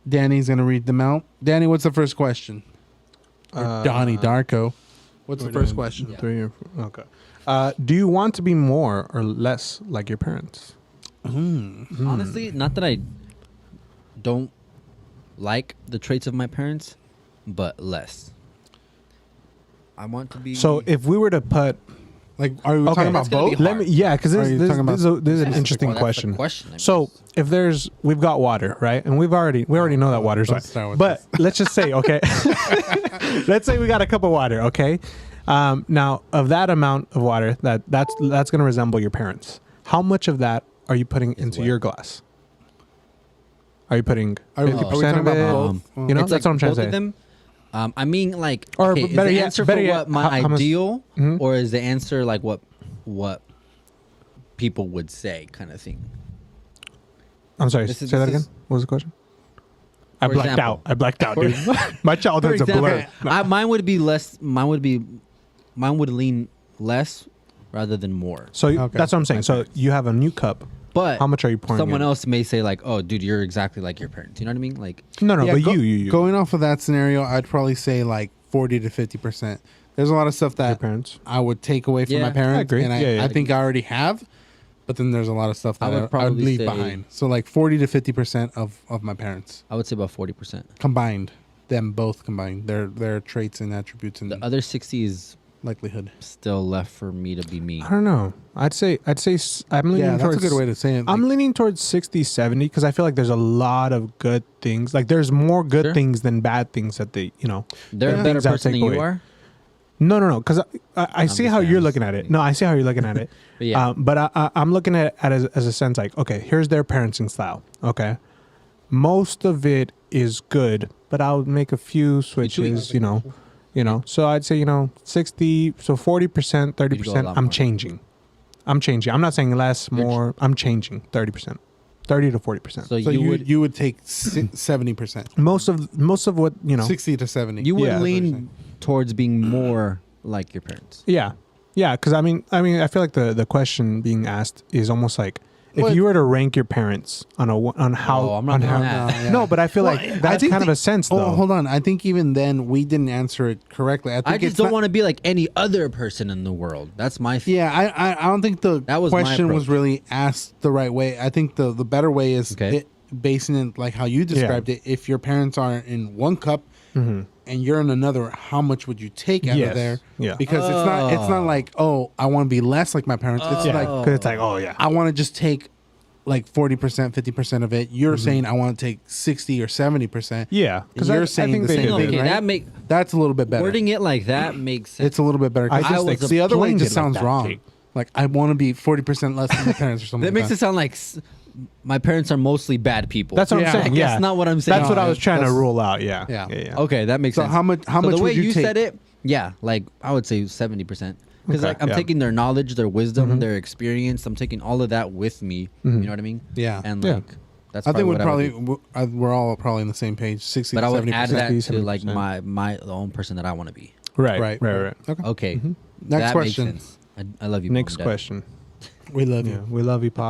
Danny's gonna read them out. Danny, what's the first question? Or Donnie Darko. What's the first question? 3 or 4. Okay. Do you want to be more or less like your parents? Honestly, not that I don't like the traits of my parents, but less. I want to be. So if we were to put, Like, are we talking about That's gonna be both? hard. because Are you talking this is an interesting Well, that's the question. question, I So guess. if we've got water, right, and we already know that water's Don't wet, start with but let's just say, okay, let's say we got a cup of water, okay. Now of that amount of water that's going to resemble your parents. How much of that are you putting into your glass? Are you putting 50% of it? You know, It's that's what I'm trying to both say. of them. I mean, like, Or okay, is better the yet- answer better for yet, what my how much- ideal, Mhm. or is the answer like what people would say, kind of thing? I'm sorry. This is- Say that this again. is- What was the question? I For blacked example. out. I blacked out, For- dude. My childhood's a blur. Mine would be less. Mine would lean less rather than more. So Okay. that's what I'm saying. So you have a new cup. But How much are you pouring someone in? else may say like, "Oh, dude, you're exactly like your parents." You know what I mean? Like, No, Yeah, but go- you. Going off of that scenario, I'd probably say like 40 to 50%. There's a lot of stuff your that parents. I would take away from Yeah, my parents, I agree. and Yeah, yeah. I think I already have. But then there's a lot of stuff I that would I would probably leave say- behind. So like 40 to 50% of my parents I would say about 40%. combined, them both combined, their traits and attributes and The other 60 is likelihood. still left for me to be me. I don't know. I'd say I'm leaning Yeah, that's towards a good way to say it. I'm Like, leaning towards 60-70 because I feel like there's a lot of good things. Like there's more good Sure. things than bad things that they, They're Yeah. a better Things I would person than take you away. are. No. Because I see just how saying, you're I'm looking just at it. saying. No, I see how you're looking at it. But yeah. But I'm looking at it as a sense like, okay, here's their parenting style. Okay. Most of it is good, but I'll make a few switches, So I'd say, 60, so 40%, 30%, lot I'm more. changing. I'm not saying less, You're more. I'm changing 30%. 30 to 40%. So, so you would take 70%, Most of what, 60 to 70. you would Yeah. lean towards being more like your parents. Yeah. Yeah, because I feel like the question being asked is almost like if Well, you were to rank your parents on how Oh, I'm not on doing how that. Yeah. No, but I feel Well, like I that's think kind of a sense though. Oh, hold on. I think even then we didn't answer it correctly. I think I just it's don't not- want to be like any other person in the world. That's my thing. Yeah, I don't think the That was my question was approach. really asked the right way. I think the better way is Okay. basing it like how you described it. If your parents are in one cup and you're in another, how much would you take out Yes. of there? Yeah. Because it's not like, oh, I want to be less like my parents. It's Yeah, like because it's like, oh yeah. I want to just take like 40%, 50% of it. You're saying I want to take 60 or 70%. Yeah, because you're saying the they same did thing, it. right? that make That's a little bit better. wording it like that makes sense. It's a little bit better. 'cause I just was the other way explained just it like sounds that, wrong. Jake. Like I want to be 40% less than my parents or something. That makes like it sound like my parents are mostly bad people. That's what Yeah. I'm saying. That's Yeah, not what I'm saying. That's what I was No, trying to that's- rule out. Yeah. Yeah. Okay, that makes So sense. how much So much the way would you take? said it, yeah, like I would say 70%. Because Okay, like I'm yeah. taking their knowledge, their wisdom, their experience. I'm taking all of that with me. You know what I mean? Yeah. And Yeah. like that's I think what we're would do. we're all probably on the same page. 60 But to I would 70 add percent. that 60, to like 70%. the own person that I want to be. Right. Right. Okay. Okay. Next that question. Makes sense. I love you. Next Mom, Dad. question. We love Yeah, you. we love you, Pop.